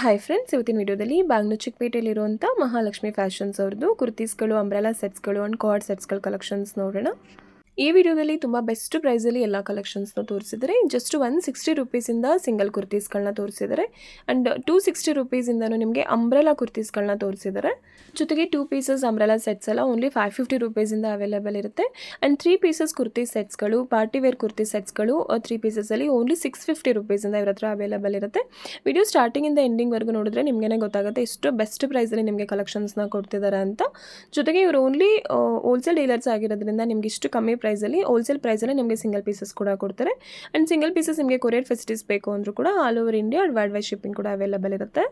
Hi friends, ಇವತ್ತಿನ ವಿಡಿಯೋದಲ್ಲಿ ಬಾಗ್ನು ಚಿಕ್ಕಪೇಟೆಯಲ್ಲಿರುವಂಥ Mahalakshmi fashions ಅವ್ರದ್ದು ಕುರ್ತೀಸ್ಗಳು, ಅಂಬ್ರೆಲಾ ಸೆಟ್ಸ್ಗಳು ಆ್ಯಂಡ್ ಕಾರ್ಡ್ ಸೆಟ್ಸ್ಗಳ ಕಲೆಕ್ಷನ್ಸ್ ನೋಡೋಣ. ಈ ವಿಡಿಯೋದಲ್ಲಿ ತುಂಬ ಬೆಸ್ಟ್ ಪ್ರೈಸಲ್ಲಿ ಎಲ್ಲ ಕಲೆಕ್ಷನ್ಸ್ನ ತೋರಿಸಿದ್ದಾರೆ. ಜಸ್ಟ್ 160 ರುಪೀಸಿಂದ ಸಿಂಗಲ್ ಕುರ್ತೀಸ್ಗಳನ್ನ ತೋರಿಸಿದ್ದಾರೆ ಆ್ಯಂಡ್ 260 ರುಪೀಸಿಂದನೂ ನಿಮಗೆ ಅಂಬ್ರೆಲಾ ಕುರ್ತೀಸ್ಗಳನ್ನ ತೋರಿಸಿದ್ದಾರೆ. ಜೊತೆಗೆ 2 ಪೀಸಸ್ ಅಂಬ್ರೆಲಾ ಸೆಟ್ಸ್ ಎಲ್ಲ ಓನ್ಲಿ 550 ರುಪೀಸಿಂದ ಅವೈಲೇಬಲ್ ಇರುತ್ತೆ ಆ್ಯಂಡ್ 3 ಪೀಸಸ್ ಕುರ್ತಿ ಸೆಟ್ಸ್ಗಳು, ಪಾರ್ಟಿ ವೇರ್ ಕುರ್ತಿ ಸೆಟ್ಸ್ಗಳು 3 ಪೀಸಸಲ್ಲಿ ಓನ್ಲಿ 650 ರುಪೀಸಿಂದ ಇವ್ರ ಹತ್ರ ಅವೈಲೇಬಲ್ ಇರುತ್ತೆ. ವಿಡಿಯೋ ಸ್ಟಾರ್ಟಿಂಗಿಂದ ಎಂಡಿಂಗ್ವರೆಗೂ ನೋಡಿದ್ರೆ ನಿಮಗೇ ಗೊತ್ತಾಗುತ್ತೆ ಎಷ್ಟು ಬೆಸ್ಟ್ ಪ್ರೈಸಲ್ಲಿ ನಿಮಗೆ ಕಲೆಕ್ಷನ್ಸ್ನ ಕೊಡ್ತಿದ್ದಾರೆ ಅಂತ. ಜೊತೆಗೆ ಇವರು ಓನ್ಲಿ ಹೋಲ್ಸೇಲ್ ಡೀಲರ್ಸ್ ಆಗಿರೋದ್ರಿಂದ ನಿಮ್ಗೆ ಇಷ್ಟು ಕಮ್ಮಿ ಪ್ರೈಸಲ್ಲಿ, ಹೋಲ್ಸೇಲ್ ಪ್ರೈಸಲ್ಲಿ ನಿಮಗೆ ಸಿಂಗಲ್ ಪೀಸಸ್ ಕೂಡ ಕೊಡ್ತಾರೆ ಆ್ಯಂಡ್ ಸಿಂಗಲ್ ಪೀಸಸ್ ನಿಮಗೆ ಕೊರಿಯರ್ ಫೆಸಿಲಿಟೀಸ್ ಬೇಕು ಅಂದರೂ ಕೂಡ all over India world wide shipping ಕೂಡ ಅವೈಲೇಬಲ್ ಇರುತ್ತೆ.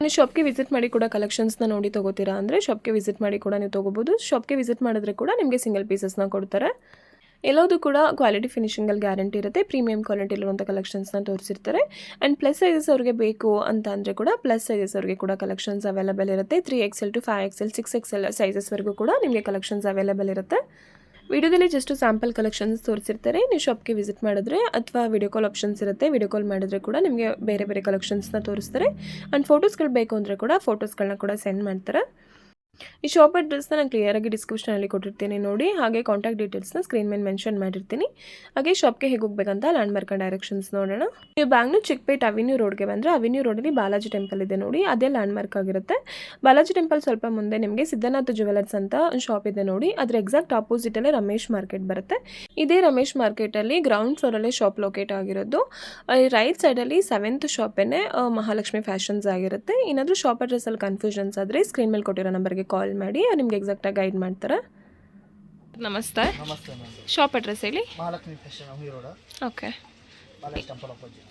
ನೀವು ಶಾಪ್ಗೆ ವಿಸಿಟ್ ಮಾಡಿ ಕೂಡ ಕಲೆಕ್ಷನ್ಸ್ನ ನೋಡಿ ತೊಗೋತೀರಾ ಅಂದರೆ ಶಾಪ್ಗೆ ವಿಸಿಟ್ ಮಾಡಿ ಕೂಡ ನೀವು ತೊಗೋಬೋದು. ಶಾಪ್ಗೆ ವಿಸಿಟ್ ಮಾಡಿದ್ರೆ ಕೂಡ ನಿಮಗೆ ಸಿಂಗಲ್ ಪೀಸಸ್ನ ಕೊಡ್ತಾರೆ. ಎಲ್ಲದೂ ಕೂಡ ಕ್ವಾಲಿಟಿ ಫಿನಿಷಿಂಗಲ್ಲಿ ಗ್ಯಾರಂಟಿ ಇರುತ್ತೆ. ಪ್ರೀಮಿಯಂ ಕ್ವಾಲಿಟಿಲಿರುವಂಥ ಕಲೆಕ್ಷನ್ಸ್ನ ತೋರಿಸಿರ್ತಾರೆ ಆ್ಯಂಡ್ ಪ್ಲಸ್ ಸೈಜಸ್ ಅವ್ರಿಗೆ ಬೇಕು ಅಂತ ಅಂದರೆ ಕೂಡ ಪ್ಲಸ್ ಸೈಜಸ್ ಅವ್ರಿಗೆ ಕೂಡ ಕಲೆಕ್ಷನ್ಸ್ ಅವೈಲೇಬಲ್ ಇರುತ್ತೆ. 3XL to 5XL 6XL ಸೈಜಸ್ವರೆಗೂ ಕೂಡ ನಿಮಗೆ ಕಲೆಕ್ಷನ್ಸ್ ಅವೈಲೇಬಲ್ ಇರುತ್ತೆ. ವಿಡಿಯೋದಲ್ಲಿ ಜಸ್ಟ್ ಸ್ಯಾಂಪಲ್ ಕಲೆಕ್ಷನ್ಸ್ ತೋರಿಸಿರ್ತಾರೆ. ನೀವು ಶಾಪ್ಗೆ ವಿಸಿಟ್ ಮಾಡಿದ್ರೆ ಅಥವಾ ವಿಡಿಯೋ ಕಾಲ್ ಆಪ್ಷನ್ಸ್ ಇರುತ್ತೆ, ವಿಡಿಯೋ ಕಾಲ್ ಮಾಡಿದ್ರೆ ಕೂಡ ನಿಮಗೆ ಬೇರೆ ಬೇರೆ ಕಲೆಕ್ಷನ್ಸ್ನ ತೋರಿಸ್ತಾರೆ ಆ್ಯಂಡ್ ಫೋಟೋಸ್ಗಳು ಬೇಕು ಅಂದರೆ ಕೂಡ ಫೋಟೋಸ್ಗಳನ್ನ ಕೂಡ ಸೆಂಡ್ ಮಾಡ್ತಾರೆ. ಈ ಶಾಪ್ ಅಡ್ರೆಸ್ನ ನಾನು ಕ್ಲಿಯರಾಗಿ ಡಿಸ್ಕ್ರಿಪ್ಷನಲ್ಲಿ ಕೊಟ್ಟಿರ್ತೀನಿ ನೋಡಿ. ಹಾಗೆ ಕಾಂಟ್ಯಾಕ್ಟ್ ಡೀಟೇಲ್ಸ್ನ ಸ್ಕ್ರೀನ್ ಮೇಲೆ ಮೆನ್ಷನ್ ಮಾಡಿರ್ತೀನಿ. ಹಾಗೆ ಶಾಪ್ಗೆ ಹೇಗೆ ಹೋಗ್ಬೇಕಂತ ಲ್ಯಾಂಡ್ ಮಾರ್ಕ್ ಡೈರೆಕ್ಷನ್ಸ್ ನೋಡೋಣ. ನೀವು ಬ್ಯಾಂಗ್ಳೂರ್ ಚಿಕ್ಕಪೇಟ್ ಅವೆನ್ಯೂ ರೋಡ್ಗೆ ಬಂದರೆ ಅವೆನ್ಯೂ ರೋಡಲ್ಲಿ ಬಾಲಾಜಿ ಟೆಂಪಲ್ ಇದೆ ನೋಡಿ, ಅದೇ ಲ್ಯಾಂಡ್ ಮಾರ್ಕ್ ಆಗಿರುತ್ತೆ. ಬಾಲಾಜಿ ಟೆಂಪಲ್ ಸ್ವಲ್ಪ ಮುಂದೆ ನಿಮಗೆ ಸಿದ್ಧನಾಥ ಜ್ಯುವೆಲರ್ಸ್ ಅಂತ ಒಂದು ಶಾಪ್ ಇದೆ ನೋಡಿ, ಅದ್ರ ಎಕ್ಸಾಕ್ಟ್ ಆಪೋಸಿಟಲ್ಲೇ ರಮೇಶ್ ಮಾರ್ಕೆಟ್ ಬರುತ್ತೆ. ಇದೇ ರಮೇಶ್ ಮಾರ್ಕೆಟಲ್ಲಿ ಗ್ರೌಂಡ್ ಫ್ಲೋರಲ್ಲೇ ಶಾಪ್ ಲೊಕೇಟ್ ಆಗಿರೋದು. ರೈಟ್ ಸೈಡಲ್ಲಿ 7th ಶಾಪೇನೆ ಮಹಾಲಕ್ಷ್ಮಿ ಫ್ಯಾಷನ್ಸ್ ಆಗಿರುತ್ತೆ. ಏನಾದರೂ ಶಾಪ್ ಅಡ್ರೆಸ್ಸಲ್ಲಿ ಕನ್ಫ್ಯೂಷನ್ಸ್ ಆದರೆ ಸ್ಕ್ರೀನ್ ಮೇಲೆ ಕೊಟ್ಟಿರೋ ನಂಬರ್ಗೆ ಕಾಲ್ ಮಾಡಿ, ನಿಮ್ಗೆ ಎಕ್ಸಾಕ್ಟಾಗಿ ಗೈಡ್ ಮಾಡ್ತಾರೆ. ನಮಸ್ತೆ. ನಮಸ್ತೆ ಮ್ಯಾಮ್. ಶಾಪ್ ಅಡ್ರೆಸ್ ಹೇಳಿ. Mahalakshmi fashion Ameer road, okay. Balaji temple opposite.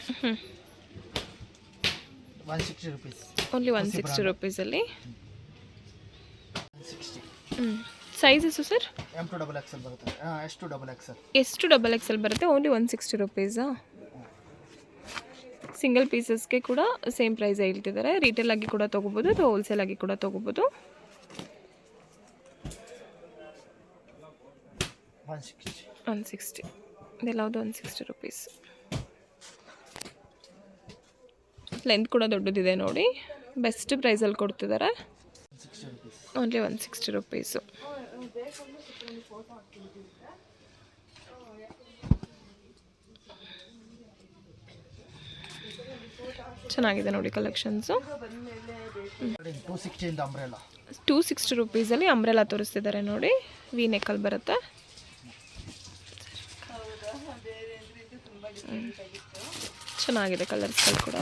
160 rupees. Only 160 ರುಪೀಸಲ್ಲಿ. 160. Sizes sir M to double XL ಬರುತ್ತೆ. S to double XL. ಎಷ್ಟು XXL ಬರುತ್ತೆ? ಓನ್ಲಿ 160 ರುಪೀಸಾ? ಸಿಂಗಲ್ ಪೀಸಸ್ಗೆ ಕೂಡ ಸೇಮ್ ಪ್ರೈಸ್ ಹೇಳ್ತಿದ್ದಾರೆ. ರಿಟೇಲ್ ಆಗಿ ಕೂಡ ತೊಗೋಬೋದು ಅಥವಾ ಹೋಲ್ಸೇಲ್ ಆಗಿ ಕೂಡ ತೊಗೋಬೋದು. 160 ಇದೆಲ್ಲವುದು 160 ರುಪೀಸ್. ಲೆಂತ್ ಕೂಡ ದೊಡ್ಡದಿದೆ ನೋಡಿ, ಬೆಸ್ಟ್ ಪ್ರೈಸಲ್ಲಿ ಕೊಡ್ತಿದ್ದಾರೆ. Only 160 rupees. ಚೆನ್ನಾಗಿದೆ ನೋಡಿ ಕಲೆಕ್ಷನ್ಸು. 260 ರುಪೀಸಲ್ಲಿ ಅಂಬ್ರೆಲಾ ತೋರಿಸ್ತಿದ್ದಾರೆ ನೋಡಿ, ವಿ ನೆಕ್ಕಲ್ಲಿ ಬರುತ್ತೆ. ಚೆನ್ನಾಗಿದೆ ಕಲರ್ಸ್ಗಳು ಕೂಡ.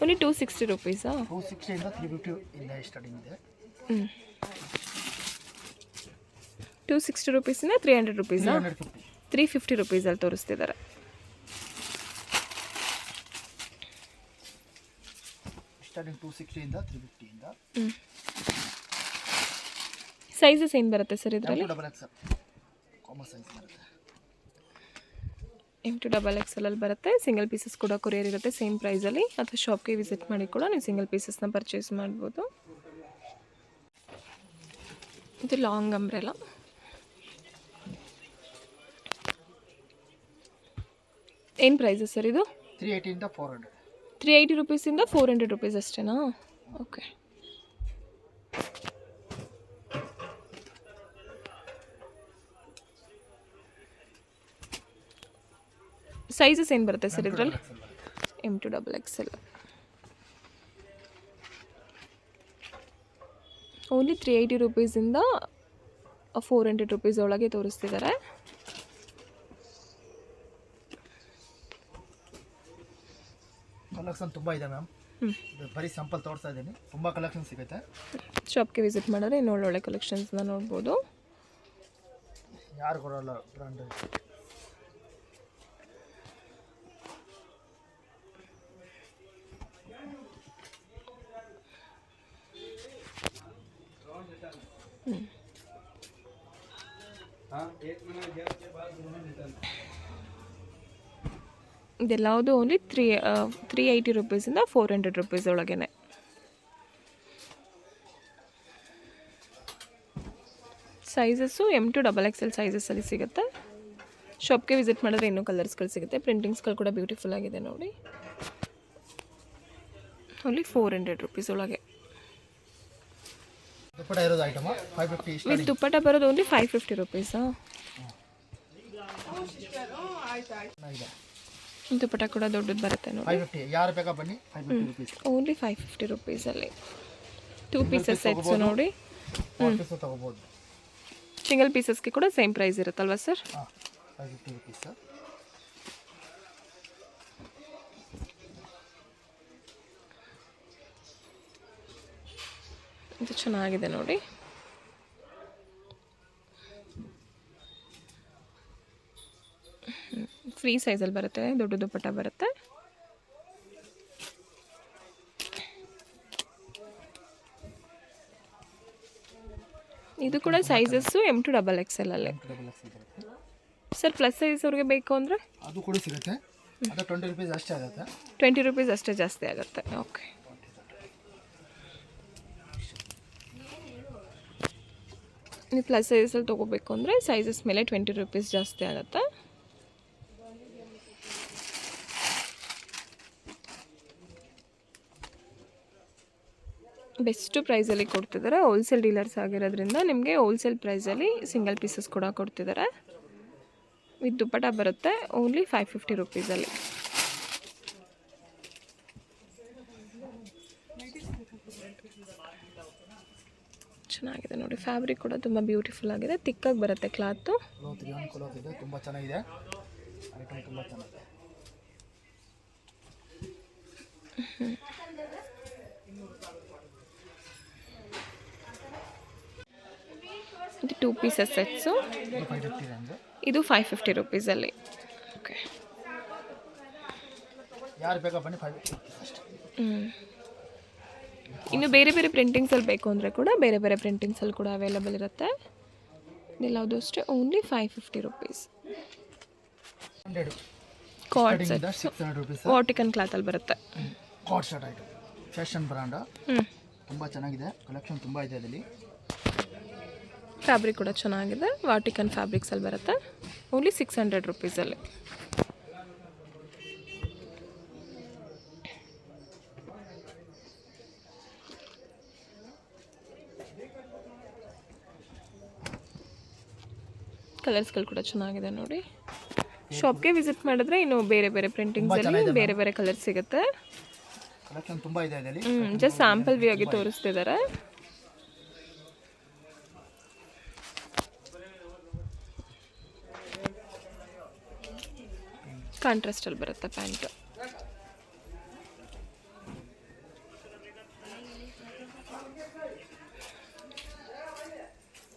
ಓನ್ಲಿ 260 ರುಪೀಸಾ? 260 ರುಪೀಸಿಂದ 300 ರುಪೀಸಾ? 350 ರುಪೀಸಲ್ಲಿ ತೋರಿಸ್ತಿದ್ದಾರೆ. ಸೈಜಸ್ ಏನು ಬರುತ್ತೆ ಸರ್ ಇದರಲ್ಲಿ? M to double XL ಅಲ್ಲಿ ಬರುತ್ತೆ. ಸಿಂಗಲ್ ಪೀಸಸ್ ಕೂಡ ಕೊರಿಯರ್ ಇರುತ್ತೆ ಸೇಮ್ ಪ್ರೈಸಲ್ಲಿ, ಅಥವಾ ಶಾಪ್ಗೆ ವಿಸಿಟ್ ಮಾಡಿ ಕೂಡ ನೀವು ಸಿಂಗಲ್ ಪೀಸಸ್ನ ಪರ್ಚೇಸ್ ಮಾಡ್ಬೋದು. ಇದು ಲಾಂಗ್ ಅಂಬ್ರೆಲಾ. ಏನು ಪ್ರೈಸಸ್ ಸರ್ ಇದು? 380 ರುಪೀಸಿಂದ 400 ರುಪೀಸ್ ಅಷ್ಟೇನಾ? ಓಕೆ. ಸೈಜಸ್ ಏನು ಬರುತ್ತೆ ಸರ್ ಇದರಲ್ಲಿ? M to double XL. Only 380 ರುಪೀಸಿಂದ 400 rupees ಒಳಗೆ ತೋರಿಸ್ತಿದ್ದಾರೆ. ಕಲೆಕ್ಷನ್ ತುಂಬ ಇದೆ ಮ್ಯಾಮ್. ಬರೀ ಸ್ಯಾಂಪಲ್ ತೋರಿಸ್ತಾ ಇದ್ದೀನಿ, ತುಂಬ ಕಲೆಕ್ಷನ್ ಸಿಗುತ್ತೆ. ಶಾಪ್ಗೆ ವಿಸಿಟ್ ಮಾಡಿದ್ರೆ ಇನ್ನೂ ಒಳ್ಳೊಳ್ಳೆ ಕಲೆಕ್ಷನ್ಸ್ನ ನೋಡ್ಬೋದು. ಯಾರು ಕೊಡೋಲ್ಲ ಬ್ರ್ಯಾಂಡ್. ಇದೆಲ್ಲವುದು ಓನ್ಲಿ 380 ರುಪೀಸಿಂದ 400 ರುಪೀಸ್ ಒಳಗೇ. Sizes M to double XL ಸೈಜಸ್ಸಲ್ಲಿ ಸಿಗುತ್ತೆ. ಶಾಪ್ಗೆ ವಿಸಿಟ್ ಮಾಡಿದ್ರೆ ಇನ್ನೂ ಕಲರ್ಸ್ಗಳು ಸಿಗುತ್ತೆ. ಪ್ರಿಂಟಿಂಗ್ಸ್ಗಳು ಕೂಡ ಬ್ಯೂಟಿಫುಲ್ ಆಗಿದೆ ನೋಡಿ. ಓನ್ಲಿ 400 ರುಪೀಸ್ ಒಳಗೆ. ದುಪ್ಪಟ್ಟ ಇರೋದು ಐಟಮ್ 550 ವಿತ್ ಸ್ಟಾರ್ಟಿಂಗ್ ದುಪ್ಪಟ್ಟ ಬರೋದು ಓನ್ಲಿ 550 ರುಪೀಸಾ? ಇದೆ. ದುಪ್ಪಟ್ಟ ಕೂಡ ದೊಡ್ಡದು ಬರುತ್ತೆ ನೋಡಿ. 550 ಯಾರು ಬೇಕಾ ಬನ್ನಿ 550 ರುಪೀಸ್. ಓನ್ಲಿ 550 ರುಪೀಸಲ್ಲಿ 2 ಪೀಸಸ್ ಸೆಟ್ಸು ನೋಡಿ. 4 ಪೀಸ್ ತಗೋಬೋದು. ಸಿಂಗಲ್ ಪೀಸಸ್ಗೆ ಕೂಡ ಸೇಮ್ ಪ್ರೈಸ್ ಇರುತ್ತಲ್ವಾ ಸರ್? ಹಾಂ 550 ರುಪೀಸ್. ಇದು ಚೆನ್ನಾಗಿದೆ ನೋಡಿ. ಫ್ರೀ ಸೈಜಲ್ಲಿ ಬರುತ್ತೆ, ದೊಡ್ಡ ದುಪ್ಪಟ್ಟ ಬರುತ್ತೆ. ಇದು ಕೂಡ ಸೈಜಸ್ಸು M to XXL ಅಲ್ಲಿ. ಸರ್ ಪ್ಲಸ್ ಸೈಜ್ ಅವ್ರಿಗೆ ಬೇಕು ಅಂದರೆ ಅದು ಕೂಡ ಸಿಗುತ್ತೆ. ಅದು 20 ರುಪೀಸ್ ಅಷ್ಟೇ ಆಗುತ್ತೆ. 20 ರುಪೀಸ್ ಅಷ್ಟೇ ಜಾಸ್ತಿ ಆಗುತ್ತೆ. ಓಕೆ. ನೀವು ಪ್ಲಸ್ ಸೈಜಲ್ಲಿ ತೊಗೋಬೇಕು ಅಂದರೆ ಸೈಜಸ್ ಮೇಲೆ 20 ರುಪೀಸ್ ಜಾಸ್ತಿ ಆಗುತ್ತೆ. ಬೆಸ್ಟ್ ಪ್ರೈಸಲ್ಲಿ ಕೊಡ್ತಿದ್ದಾರೆ. ಹೋಲ್ಸೇಲ್ ಡೀಲರ್ಸ್ ಆಗಿರೋದ್ರಿಂದ ನಿಮಗೆ ಹೋಲ್ಸೇಲ್ ಪ್ರೈಸಲ್ಲಿ ಸಿಂಗಲ್ ಪೀಸಸ್ ಕೂಡ ಕೊಡ್ತಿದ್ದಾರೆ. ವಿತ್ ದುಪ್ಪಟ್ಟ ಬರುತ್ತೆ ಓನ್ಲಿ 550 ರುಪೀಸಲ್ಲಿ. ಚೆನ್ನಾಗಿದೆ ನೋಡಿ. ಫ್ಯಾಬ್ರಿಕ್ ಕೂಡ ತುಂಬ ಬ್ಯೂಟಿಫುಲ್ ಆಗಿದೆ. ತಿಕ್ಕಾಗಿ ಬರುತ್ತೆ ಕ್ಲಾತು. ಕ್ಲಾತ್ ಇದೆ, ತುಂಬ ಚೆನ್ನಾಗಿದೆ. ಐಟಮ್ ತುಂಬ ಚೆನ್ನಾಗಿದೆ. ಇದು 2 ಪೀಸಸ್ ಸೆಟ್ಸು. 550 ರೇಂಜ್. ಇದು 550 ರುಪೀಸಲ್ಲಿ. ಓಕೆ. ಯಾರು ಬೇಕಾ ಬನ್ನಿ 550 ಅಷ್ಟೇ. ಇನ್ನು ಬೇರೆ ಬೇರೆ ಪ್ರಿಂಟಿಂಗ್ಸಲ್ಲಿ ಬೇಕು ಅಂದರೆ ಕೂಡ ಬೇರೆ ಬೇರೆ ಪ್ರಿಂಟಿಂಗ್ಸಲ್ಲಿ ಕೂಡ ಅವೈಲಬಲ್ ಇರುತ್ತೆ. ಇದೆಲ್ಲವುದು ಅಷ್ಟೇ only 550 rupees. 100 cord starting set 600 rupees. ವಾಟಿಕನ್ ಕ್ಲಾತಲ್ಲಿ ಬರುತ್ತೆ. Cord shirt item fashion brand. ಹ್ಞೂ. ತುಂಬ ಚೆನ್ನಾಗಿದೆ. ಕಲೆಕ್ಷನ್ ತುಂಬ ಇದೆ ಅದರಲ್ಲಿ. ಫ್ಯಾಬ್ರಿಕ್ ಕೂಡ ಚೆನ್ನಾಗಿದೆ. ವಾಟಿಕನ್ ಫ್ಯಾಬ್ರಿಕ್ಸಲ್ಲಿ ಬರುತ್ತೆ ಓನ್ಲಿ 600 ರುಪೀಸಲ್ಲಿ. ಕಲರ್ಸ್ಗಳು ಕೂಡ ಚೆನ್ನಾಗಿದೆ ನೋಡಿ. ಶಾಪ್ಗೆ ವಿಸಿಟ್ ಮಾಡಿದ್ರೆ ಇನ್ನು ಬೇರೆ ಬೇರೆ ಪ್ರಿಂಟಿಂಗ್ಸಲ್ಲಿ ಬೇರೆ ಬೇರೆ ಕಲರ್ ಸಿಗುತ್ತೆ. ಕಲೆಕ್ಷನ್ ತುಂಬ ಇದೆ ಅದರಲ್ಲಿ. ಜಸ್ಟ್ ಸ್ಯಾಂಪಲ್ ವ್ಯೂ ಆಗಿ ತೋರಿಸ್ತಿದ್ದಾರೆ. ಕಾಂಟ್ರಾಸ್ಟಲ್ಲಿ ಬರುತ್ತೆ ಪ್ಯಾಂಟು.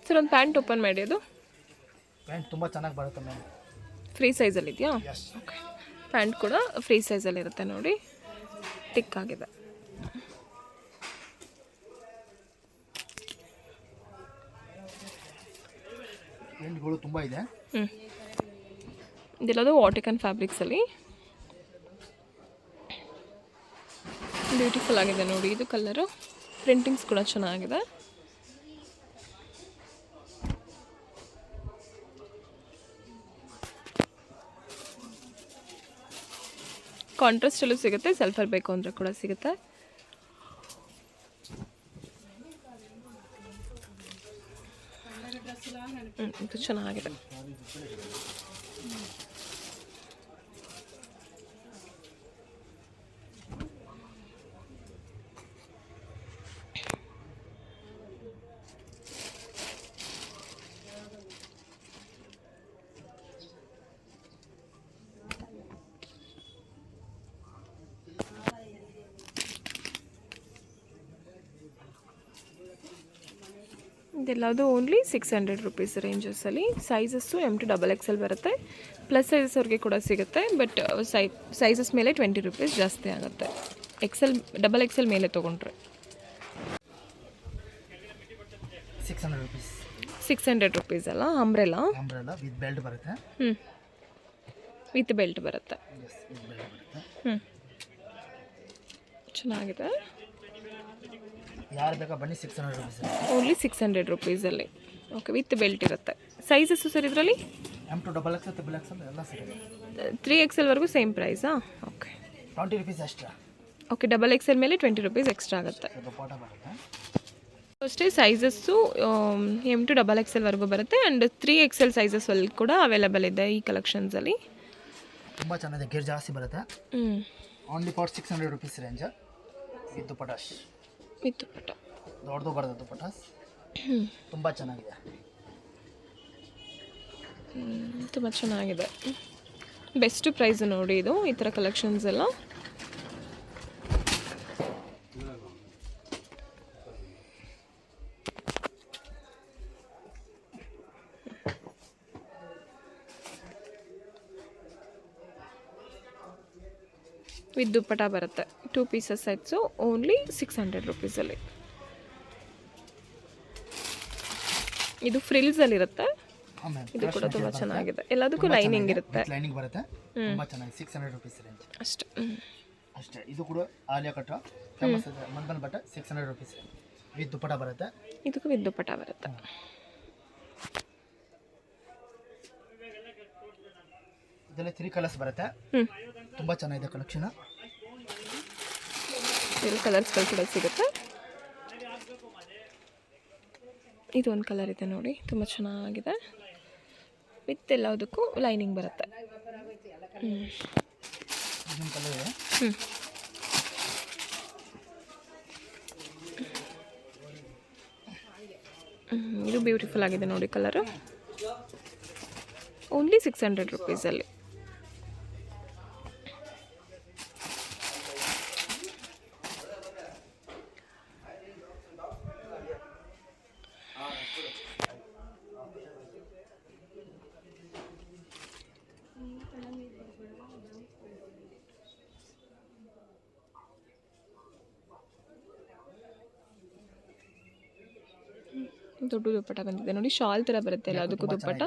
ಸರ್ ಒಂದು ಪ್ಯಾಂಟ್ ಓಪನ್ ಮಾಡಿ. ಅದು ಪ್ಯಾಂಟ್ ತುಂಬ ಚೆನ್ನಾಗಿ ಬರುತ್ತೆ ಮ್ಯಾಮ್. ಫ್ರೀ ಸೈಜಲ್ಲಿ ಇದೆಯಾ? ಎಸ್. ಓಕೆ. ಪ್ಯಾಂಟ್ ಕೂಡ ಫ್ರೀ ಸೈಜಲ್ಲಿ ಇರುತ್ತೆ ನೋಡಿ. ಟಿಕ್ ಆಗಿದೆ. ಪ್ರಿಂಟ್ಗಳು ತುಂಬ ಇದೆ. ಇದೆಲ್ಲದು ವಾಟಿಕನ್ ಫ್ಯಾಬ್ರಿಕ್ಸಲ್ಲಿ ಬ್ಯೂಟಿಫುಲ್ ಆಗಿದೆ ನೋಡಿ. ಇದು ಕಲರು. ಪ್ರಿಂಟಿಂಗ್ಸ್ ಕೂಡ ಚೆನ್ನಾಗಿದೆ. ಕಾಂಟ್ರಾಸ್ಟಲ್ಲೂ ಸಿಗುತ್ತೆ, ಸೆಲ್ಫಲ್ಲಿ ಬೇಕು ಅಂದರೆ ಕೂಡ ಸಿಗುತ್ತೆ. ಇದು ಚೆನ್ನಾಗಿದೆ. ಇದೆಲ್ಲದು ಓನ್ಲಿ 600 ರುಪೀಸ್ ರೇಂಜಸಲ್ಲಿ. ಸೈಜಸ್ಸು M to XXL ಬರುತ್ತೆ. ಪ್ಲಸ್ ಸೈಜಸ್ ಅವ್ರಿಗೆ ಕೂಡ ಸಿಗುತ್ತೆ. ಬಟ್ ಸೈಜಸ್ ಮೇಲೆ 20 ರುಪೀಸ್ ಜಾಸ್ತಿ ಆಗುತ್ತೆ. XXL ಮೇಲೆ ತೊಗೊಂಡ್ರೆ 600 ರುಪೀಸ್. 600 ರುಪೀಸ್ ಅಲ್ಲ. ಅಂಬ್ರೆಲಾ ವಿತ್ ಬೆಲ್ಟ್ ಬರುತ್ತೆ. ವಿತ್ ಬೆಲ್ಟ್ ಬರುತ್ತೆ. ಎಸ್, ವಿತ್ ಬೆಲ್ಟ್ ಬರುತ್ತೆ. ಚೆನ್ನಾಗಿದೆ. ಯಾರು ಬೇಕಾ ಬನ್ನಿ 600 ರುಪೀಸ್. ಓನ್ಲಿ 600 ರುಪೀಸಲ್ಲಿ. ಓಕೆ. ವಿತ್ ಬೆಲ್ಟ್ ಇರುತ್ತೆ. ಸೈಜಸ್ಸು ಸರ್ ಇದರಲ್ಲಿ M to XXL ಎಲ್ಲ ಸಿಗುತ್ತೆ. 3XL ವರೆಗೂ ಸೇಮ್ ಪ್ರೈಸಾ? ಓಕೆ. 20 ರುಪೀಸ್ ಅಷ್ಟೇ. ಓಕೆ, ಡಬಲ್ ಎಕ್ಸೆಲ್ ಮೇಲೆ 20 ರುಪೀಸ್ ಎಕ್ಸ್ಟ್ರಾ ಆಗುತ್ತೆ. ದುಪ್ಪಟ್ಟ ಬರುತ್ತೆ. ಅಷ್ಟೇ ಸೈಜಸ್ಸು M to XXL ವರೆಗೂ ಬರುತ್ತೆ. ಆ್ಯಂಡ್ 3XL ಸೈಜಸ್ಸಲ್ಲಿ ಕೂಡ ಅವೈಲೇಬಲ್ ಇದೆ ಈ ಕಲೆಕ್ಷನ್ಸಲ್ಲಿ. ತುಂಬ ಚೆನ್ನಾಗಿದೆ, ಗೇರ್ ಜಾಸ್ತಿ ಬರುತ್ತೆ. Only for 600 rupees range with dupattas. With dupatta ದೊಡ್ಡದು ಬರುತ್ತೆ ದುಪ್ಪಟಾಸ್, ತುಂಬ ಚೆನ್ನಾಗಿದೆ. ತುಂಬ ಚೆನ್ನಾಗಿದೆ. ಬೆಸ್ಟ್ ಪ್ರೈಸ್ ನೋಡಿ ಇದು, ಈ ಥರ ಕಲೆಕ್ಷನ್ಸ್ ಎಲ್ಲ. ವಿತ್ ದುಪ್ಪಟ ಬರುತ್ತೆ. 2 ಪೀಸಸ್ ಸೆಟ್ಸು ಓನ್ಲಿ 600 ರುಪೀಸಲ್ಲಿ. ಇದು ಫ್ರಿಲ್ಸಲ್ಲಿರುತ್ತೆ. ಇದು ಕೂಡ ತುಂಬ ಚೆನ್ನಾಗಿದೆ. ಎಲ್ಲದಕ್ಕೂ ಲೈನಿಂಗ್ ಇರುತ್ತೆ. ಲೈನಿಂಗ್ ಬರುತ್ತೆ, ತುಂಬ ಚೆನ್ನಾಗಿದೆ. 600 ರುಪೀಸ್ ರೇಂಜ್ ಅಷ್ಟೇ. ಅಷ್ಟೇ. ಇದು ಕೂಡ ಆಲಿಯಾ ಕಟ್ ಫೇಮಸ್ ಇದೆ, ಮಂದನ್ ಬಟ್ಟೆ 600 ರುಪೀಸ್ ವಿತ್ ದುಪ್ಪಟ ಬರುತ್ತೆ. ಇದಕ್ಕೂ ವಿತ್ ದುಪ್ಪಟ ಬರುತ್ತೆ. ಇದರಲ್ಲಿ 3 ಕಲರ್ಸ್ ಬರುತ್ತೆ. ತುಂಬ ಚೆನ್ನಾಗಿದೆ ಕಲೆಕ್ಷನ್. ಇಲ್ಲಿ ಕಲರ್ಸ್ಗಳು ಕೂಡ ಸಿಗುತ್ತೆ. ಇದು ಒಂದು ಕಲರ್ ಇದೆ ನೋಡಿ, ತುಂಬ ಚೆನ್ನಾಗಿದೆ. ವಿತ್ ಎಲ್ಲದಕ್ಕೂ ಲೈನಿಂಗ್ ಬರುತ್ತೆ. ಕಲರ್ ಇದೆ. ಇದು ಬ್ಯೂಟಿಫುಲ್ ಆಗಿದೆ ನೋಡಿ ಕಲರು. ಓನ್ಲಿ 600 ರುಪೀಸಲ್ಲಿ. ದೊಡ್ಡ ದುಪ್ಪಟ ಬಂದಿದೆ ನೋಡಿ, ಶಾಲ್ ಥರ ಬರುತ್ತೆ ಎಲ್ಲ ಅದಕ್ಕೂ dupatta.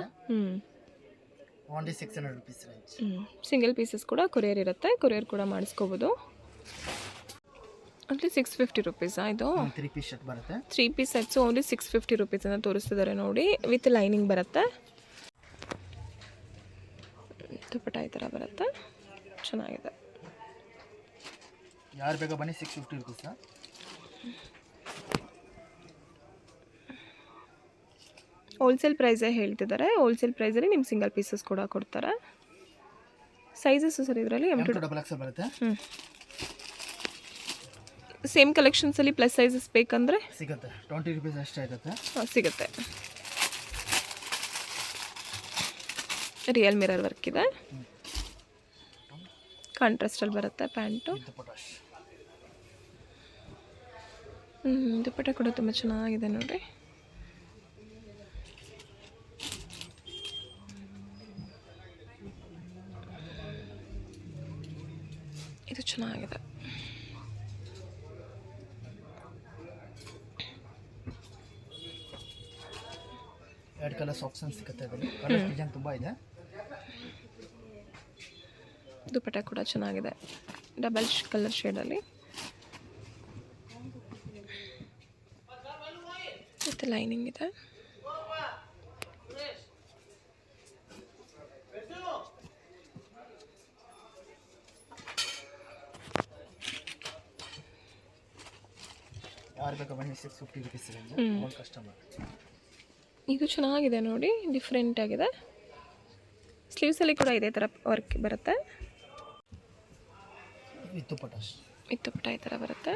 Only 600 rupees range. Single pieces ಕೂಡ ಕೊರಿಯರ್ ಇರುತ್ತೆ, ಕೊರಿಯರ್ ಕೂಡ ಮಾಡಿಸ್ಕೋಬೋದು. ಓನ್ಲಿ 650 ರುಪೀಸಾ ಇದು? 3 ಪೀಸ್ ಸೆಟ್ ಬರುತ್ತೆ. 3 ಪೀಸ್ ಸೆಟ್ಸು ಓನ್ಲಿ 650 ರುಪೀಸ್ ಅಂತ ತೋರಿಸ್ತಿದ್ದಾರೆ ನೋಡಿ. ವಿತ್ ಲೈನಿಂಗ್ ಬರುತ್ತೆ. ದುಪ್ಪಟ ಈ ಥರ ಬರುತ್ತೆ, ಚೆನ್ನಾಗಿದೆ. ಯಾರು ಬೇಗ ಬನ್ನಿ, 650 ರುಪೀಸ್. ಹೋಲ್ಸೇಲ್ ಪ್ರೈಸೇ ಹೇಳ್ತಿದ್ದಾರೆ. ಹೋಲ್ಸೇಲ್ ಪ್ರೈಸಲ್ಲಿ ನಿಮ್ಮ ಸಿಂಗಲ್ ಪೀಸಸ್ ಕೂಡ ಕೊಡ್ತಾರೆ. ಸೈಜಸ್ಸು ಸರ್ ಇದರಲ್ಲಿ M to XXL ಬರುತ್ತೆ. ಸೇಮ್ ಕಲೆಕ್ಷನ್ಸಲ್ಲಿ ಪ್ಲಸ್ ಸೈಜಸ್ ಬೇಕಂದರೆ ಸಿಗುತ್ತೆ. 20 ರುಪೀಸ್ ಅಷ್ಟೇ ಆಗುತ್ತೆ. ಸಿಗುತ್ತೆ. ರಿಯಲ್ ಮಿರರ್ ವರ್ಕ್ ಇದೆ. ಕಾಂಟ್ರಾಸ್ಟಲ್ಲಿ ಬರುತ್ತೆ ಪ್ಯಾಂಟು. ದುಪ್ಪಟ ಕೂಡ ತುಂಬ ಚೆನ್ನಾಗಿದೆ ನೋಡಿ. ಇದು ಚೆನ್ನಾಗಿದೆ. ಎರಡು ಕಲರ್ಸ್ ಆಪ್ಷನ್ ಸಿಗುತ್ತೆ ಇದರಲ್ಲಿ. ಕಲರ್ ಡಿಸೈನ್ ತುಂಬ ಇದೆ. ದುಪ್ಪಟ ಕೂಡ ಚೆನ್ನಾಗಿದೆ, ಡಬಲ್ ಕಲರ್ ಶೇಡಲ್ಲಿ. ಮತ್ತು ಲೈನಿಂಗ್ ಇದೆ. ಯಾರು ಬೇಕಾ ಬನ್ನಿ, 650 ರುಪೀಸ್ ರೇಂಜ್. All customer. ಇದು ಚೆನ್ನಾಗಿದೆ ನೋಡಿ, ಡಿಫ್ರೆಂಟ್ ಆಗಿದೆ. ಸ್ಲೀವ್ಸಲ್ಲಿ ಕೂಡ ಇದೇ ಥರ ವರ್ಕ್ ಬರುತ್ತೆ. ವಿತ್ ದುಪ್ಪಟಾಸ್. ವಿತ್ ದುಪ್ಪಟ ಈ ಥರ ಬರುತ್ತೆ.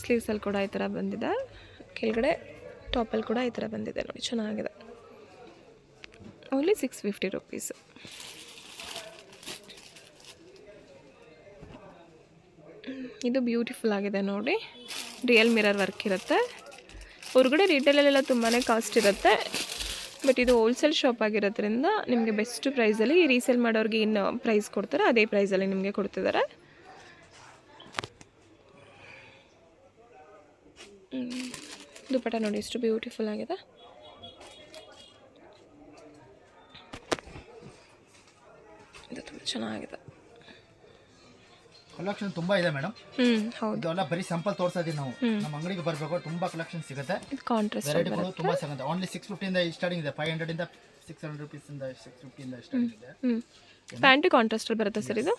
ಸ್ಲೀವ್ಸಲ್ಲಿ ಕೂಡ ಈ ಥರ ಬಂದಿದೆ. ಕೆಳಗಡೆ ಟಾಪಲ್ಲಿ ಕೂಡ ಈ ಥರ ಬಂದಿದೆ ನೋಡಿ, ಚೆನ್ನಾಗಿದೆ. Only 650 rupees. ಇದು ಬ್ಯೂಟಿಫುಲ್ ಆಗಿದೆ ನೋಡಿ, ರಿಯಲ್ ಮಿರರ್ ವರ್ಕ್ ಇರುತ್ತೆ. ಹೊರಗಡೆ ರಿಟೇಲಲ್ಲೆಲ್ಲ ತುಂಬಾ ಕಾಸ್ಟ್ ಇರುತ್ತೆ, ಬಟ್ ಇದು ಹೋಲ್ಸೇಲ್ ಶಾಪ್ ಆಗಿರೋದ್ರಿಂದ ನಿಮಗೆ ಬೆಸ್ಟ್ ಪ್ರೈಸಲ್ಲಿ ರೀಸೇಲ್ ಮಾಡೋರಿಗೆ ಏನು ಪ್ರೈಸ್ ಕೊಡ್ತಾರೆ ಅದೇ ಪ್ರೈಸಲ್ಲಿ ನಿಮಗೆ ಕೊಡ್ತಿದ್ದಾರೆ. ದುಪ್ಪಟ ನೋಡಿ ಎಷ್ಟು ಬ್ಯೂಟಿಫುಲ್ ಆಗಿದೆ. ಇದು ತುಂಬ ಚೆನ್ನಾಗಿದೆ. ಕಲೆಕ್ಷನ್ ತುಂಬಾ ಇದೆ ಮೇಡಮ್. ಹೌದು. ಇದೆಲ್ಲ ಬರೀ ಸ್ಯಾಂಪಲ್ ತೋರಿಸ್ತಾ ಇದೀವಿ ನಾವು. ನಮ್ಮ ಅಂಗಡಿಗೆ ಬರಬೇಕು, ತುಂಬಾ ಕಲೆಕ್ಷನ್ ಸಿಗುತ್ತೆ. ಇದು ಕಾಂಟ್ರಾಸ್ಟ್ ವೆರೈಟಿಗಳು ತುಂಬಾ ಸಿಗುತ್ತೆ. ಓನ್ಲಿ 650 ಇಂದ ಸ್ಟಾರ್ಟಿಂಗ್ ಇದೆ. 500 ಇಂದ 600 ರುಪೀಸಿಂದ 650ಇಂದ ಸ್ಟಾರ್ಟ್ ಇದೆ. ಹ್ಞೂ ಪ್ಯಾಂಟು ಕಾಂಟ್ರಾಸ್ಟಲ್ಲಿ ಬರುತ್ತೆ ಸರ್ ಇದು.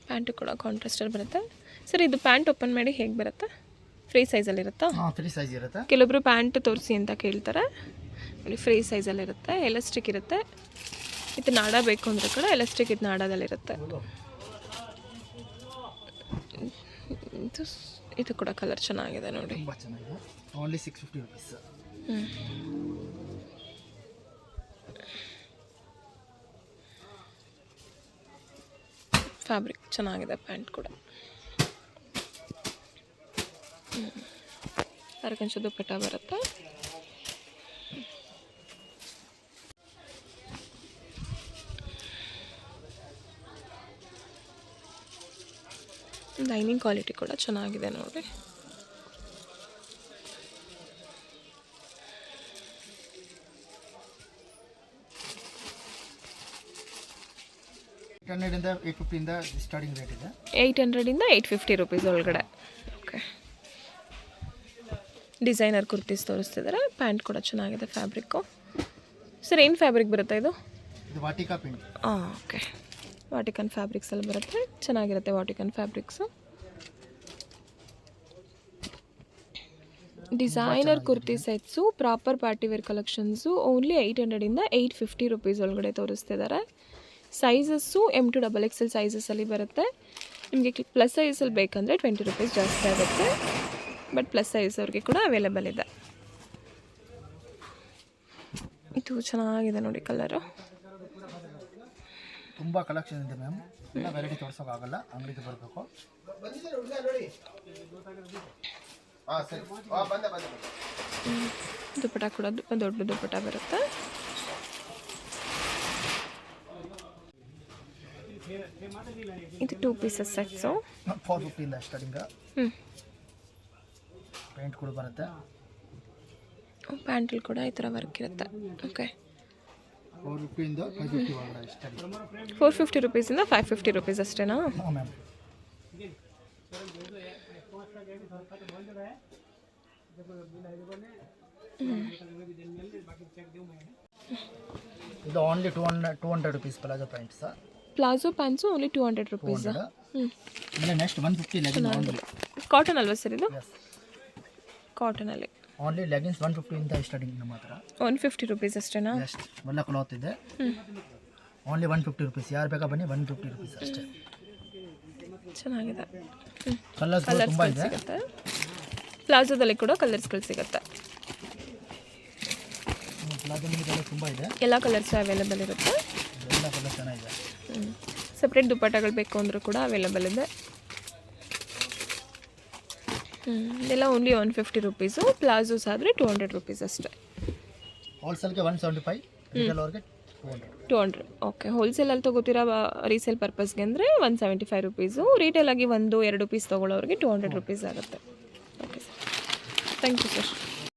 ಪ್ಯಾಂಟು ಕೂಡ ಕಾಂಟ್ರಾಸ್ಟಲ್ಲಿ ಬರುತ್ತೆ ಸರ್. ಇದು ಪ್ಯಾಂಟ್ ಓಪನ್ ಮಾಡಿ ಹೇಗೆ ಬರುತ್ತೆ? ಫ್ರೀ ಸೈಜಲ್ಲಿರುತ್ತಾ? ಹಾಂ, 3 ಸೈಜ್ ಇರುತ್ತೆ. ಕೆಲವೊಬ್ಬರು ಪ್ಯಾಂಟ್ ತೋರಿಸಿ ಅಂತ ಕೇಳ್ತಾರೆ. ನೋಡಿ, ಫ್ರೀ ಸೈಜಲ್ಲಿರುತ್ತೆ, ಎಲಾಸ್ಟಿಕ್ ಇರುತ್ತೆ. ಇದು ನಾಡ ಬೇಕು ಅಂದರೆ ಕೂಡ ಎಲಾಸ್ಟಿಕ್ ಇದು ನಾಡದಲ್ಲಿರುತ್ತೆ. ಇದು ಕೂಡ ಕಲರ್ ಚೆನ್ನಾಗಿದೆ ನೋಡಿ. ತುಂಬ ಚೆನ್ನಾಗಿದೆ. Only 650 rupees. ಫ್ಯಾಬ್ರಿಕ್ ಚೆನ್ನಾಗಿದೆ, ಪ್ಯಾಂಟ್ ಕೂಡ. ಅರಕಂಚು ದುಪ್ಪಟ್ಟ ಬರುತ್ತೆ. ಲೈನಿಂಗ್ ಕ್ವಾಲಿಟಿ ಕೂಡ ಚೆನ್ನಾಗಿದೆ ನೋಡಿ. ಇಂದ 850ಇಂದ ಸ್ಟಾರ್ಟಿಂಗ್ ರೇಟ್ ಇದೆ. 800ಇಂದ 850 ರುಪೀಸ್ ಒಳಗಡೆ. ಓಕೆ, ಡಿಸೈನರ್ ಕುರ್ತೀಸ್ ತೋರಿಸ್ತಿದ್ದಾರೆ. ಪ್ಯಾಂಟ್ ಕೂಡ ಚೆನ್ನಾಗಿದೆ ಫ್ಯಾಬ್ರಿಕ್ಕು. ಸರ್ ಏನು ಫ್ಯಾಬ್ರಿಕ್ ಬರುತ್ತೆ ಇದು? ಇದು ವಾಟಿಕಾ ಪ್ರಿಂಟ್. ಓಕೆ, ವಾಟಿಕನ್ ಫ್ಯಾಬ್ರಿಕ್ಸಲ್ಲಿ ಬರುತ್ತೆ. ಚೆನ್ನಾಗಿರುತ್ತೆ Vatican fabrics. Designer kurti sets, proper party wear collections only 800ಇಂದ 850 ರುಪೀಸ್ ಒಳಗಡೆ ತೋರಿಸ್ತಿದ್ದಾರೆ. ಸೈಜಸ್ಸು M2XXL ಸೈಜಸಲ್ಲಿ ಬರುತ್ತೆ. ನಿಮಗೆ ಪ್ಲಸ್ ಸೈಜಲ್ಲಿ ಬೇಕಂದರೆ 20 ರುಪೀಸ್ ಜಾಸ್ತಿ ಆಗುತ್ತೆ. ಬಟ್ ಪ್ಲಸ್ ಸೈಜ್ ಅವ್ರಿಗೆ ಕೂಡ ಅವೈಲೇಬಲ್ ಇದೆ. ಇದು ಚೆನ್ನಾಗಿದೆ ನೋಡಿ ಕಲರು. ತುಂಬ ಕಲೆಕ್ಷನ್ ಇದೆ ಮ್ಯಾಮ್. ಎಲ್ಲ ವೆರೈಟಿ ತೋರ್ಸೋಕ್ಕಾಗಲ್ಲ, ಅಂಗಡಿಗೆ ಬರಬೇಕು. ದುಪ್ಪಟ ಕೂಡ ದೊಡ್ಡ ದುಪ್ಪಟ ಬರುತ್ತೆ. ಇದು 2 ಪೀಸಸ್ ಸೆಟ್ಸು. 450ಇಂದ ಸ್ಟಾರ್ಟಿಂಗ್. ಪ್ಯಾಂಟ್ ಕೂಡ ಬರುತ್ತೆ. ಪ್ಯಾಂಟಲ್ಲಿ ಕೂಡ ಈ ಥರ ವರ್ಕ್ ಇರುತ್ತೆ. ಓಕೆ, 450ಇಂದ 550 ಒಳಗಡೆ ಸ್ಟಾರ್ಟಿಂಗ್. 450 ರುಪೀಸಿಂದ 550 ರುಪೀಸ್ ಅಷ್ಟೇನಾ? ಹಾಂ ಮ್ಯಾಮ್. ಇದು only 200 rupees palazzo pants. Palazzo pants only 200 rupees. ಆಮೇಲೆ ನೆಕ್ಸ್ಟ್ 150 ಲೆಗಿನ್ಸ್. ಕಾಟನ್ ಅಲ್ವಾ ಸರ್ ಇದು? ಕಾಟನಲ್ಲಿ ಓನ್ಲಿ ಲೆಗಿನ್ಸ್ 150ಇಂದ ಸ್ಟಾರ್ಟಿಂಗ್ ನಮ್ಮ ಹತ್ರ. 150 ರುಪೀಸ್ ಅಷ್ಟೇನಾ? ನೆಕ್ಸ್ಟ್ ಒಳ್ಳೆ ಕ್ಲಾತ್ ಇದೆ. Only 150 rupees. ಯಾರು ಬೇಕಾ ಬನ್ನಿ, 150 ರುಪೀಸ್ ಅಷ್ಟೇ. ಚೆನ್ನಾಗಿದೆ. ಕಲರ್ಸ್ ತುಂಬ ಇದೆ. ಸಿಗುತ್ತೆ. ಪ್ಲಾಜೋದಲ್ಲಿ ಕೂಡ ಕಲರ್ಸ್ಗಳು ಸಿಗುತ್ತೆ. ಪ್ಲಾಜೋದಲ್ಲಿ ತುಂಬ ಇದೆ. ಎಲ್ಲ ಕಲರ್ಸು ಅವೈಲೇಬಲ್ ಇರುತ್ತೆ. ಎಲ್ಲ ಕಲರ್ ಚೆನ್ನಾಗಿದೆ. ಸಪ್ರೇಟ್ ದುಪ್ಪಟ್ಟಗಳು ಬೇಕು ಅಂದರೂ ಕೂಡ ಅವೈಲೇಬಲ್ ಇದೆ. ಇದೆಲ್ಲ ಓನ್ಲಿ 150 ರುಪೀಸು. ಪ್ಲಾಜೋಸ್ ಆದರೆ 200 ರುಪೀಸ್ ಅಷ್ಟೇ. ಹೋಲ್ಸೇಲ್ಗೆ 175, ರಿಟೇಲ್ವರೆಗೆ 200. ಓಕೆ, ಹೋಲ್ಸೇಲಲ್ಲಿ ತೊಗೋತೀರಾ ರೀಸೇಲ್ ಪರ್ಪಸ್ಗೆ ಅಂದರೆ 175 ರುಪೀಸು. ರೀಟೇಲಾಗಿ 1-2 ಪೀಸ್ ತೊಗೊಳ್ಳೋರಿಗೆ 200 ರುಪೀಸ್ ಆಗುತ್ತೆ. Okay sir, thank you sir.